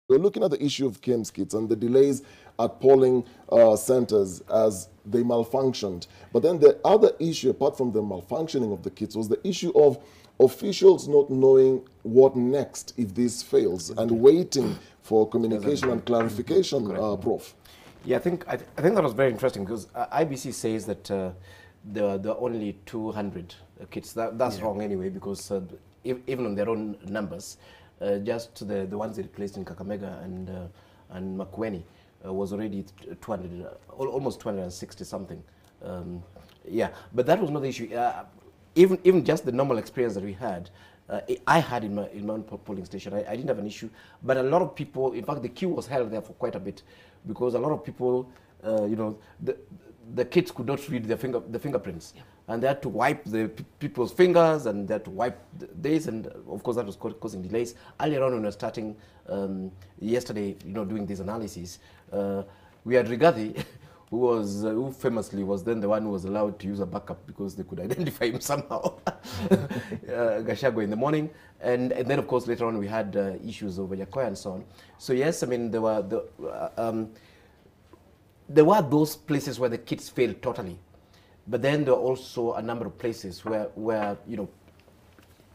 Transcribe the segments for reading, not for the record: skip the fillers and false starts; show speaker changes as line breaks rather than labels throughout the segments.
We're looking at the issue of KIEMS kits and the delays at polling centers as they malfunctioned. But then the other issue, apart from the malfunctioning of the kits, was the issue of officials not knowing what next if this fails and waiting for communication and clarification, Prof.
Yeah, I think that was very interesting because IBC says that there are only 200 kits. That's wrong anyway, because even on their own numbers, just the ones they replaced in Kakamega and Makueni was already 200, almost 260 something. Yeah, but that was not the issue. Even just the normal experience that we had, I had in my own polling station. I didn't have an issue, but a lot of people, in fact, the queue was held there for quite a bit because a lot of people, you know, the kids could not read the fingerprints, and they had to wipe the people's fingers, and they had to wipe this, and of course that was causing delays. Earlier on when we were starting yesterday, you know, doing these analyses, we had Rigathi, who famously was then the one who was allowed to use a backup because they could identify him somehow. Gashago in the morning, and then of course later on we had issues over Yakoya and so on. So yes, I mean there were those places where the kits failed totally, but then there were also a number of places where you know,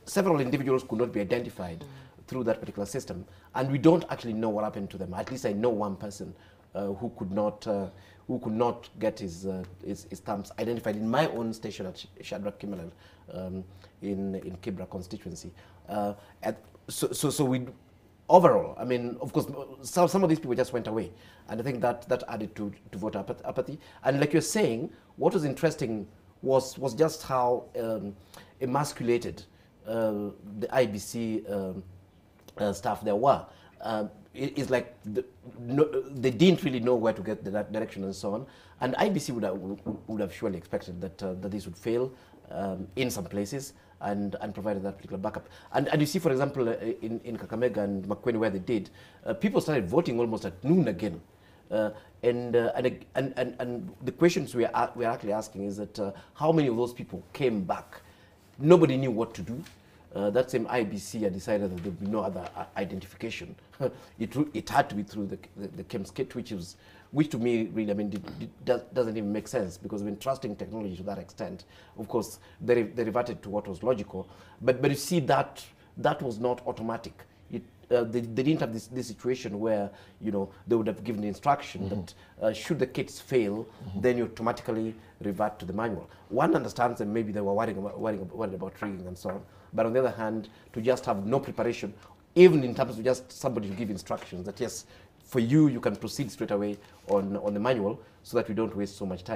several individuals could not be identified through that particular system, and we don't actually know what happened to them. At least I know one person who could not get his stamps identified in my own station at Shadrach Kimelel in Kibra constituency. So we overall, I mean, of course, some of these people just went away, and I think that added to voter apathy. And like you're saying, what was interesting was just how emasculated the IBC staff there were. It's like they didn't really know where to get the direction and so on. And IBC would have surely expected that this would fail in some places and provided that particular backup. And you see, for example, in Kakamega and Makueni, where they did, people started voting almost at noon again. And the questions we're actually asking is that how many of those people came back? Nobody knew what to do. That same IBC had decided that there would be no other identification. It had to be through the KIEMS Kit, which to me really, I mean, doesn't even make sense, because when trusting technology to that extent, of course, they reverted to what was logical. But you see that was not automatic. They didn't have this situation where, you know, they would have given the instruction that should the kits fail, then you automatically revert to the manual. One understands that maybe they were worried about rigging and so on, but on the other hand, to just have no preparation, even in terms of just somebody to give instructions that yes, for you can proceed straight away on the manual, so that we don't waste so much time.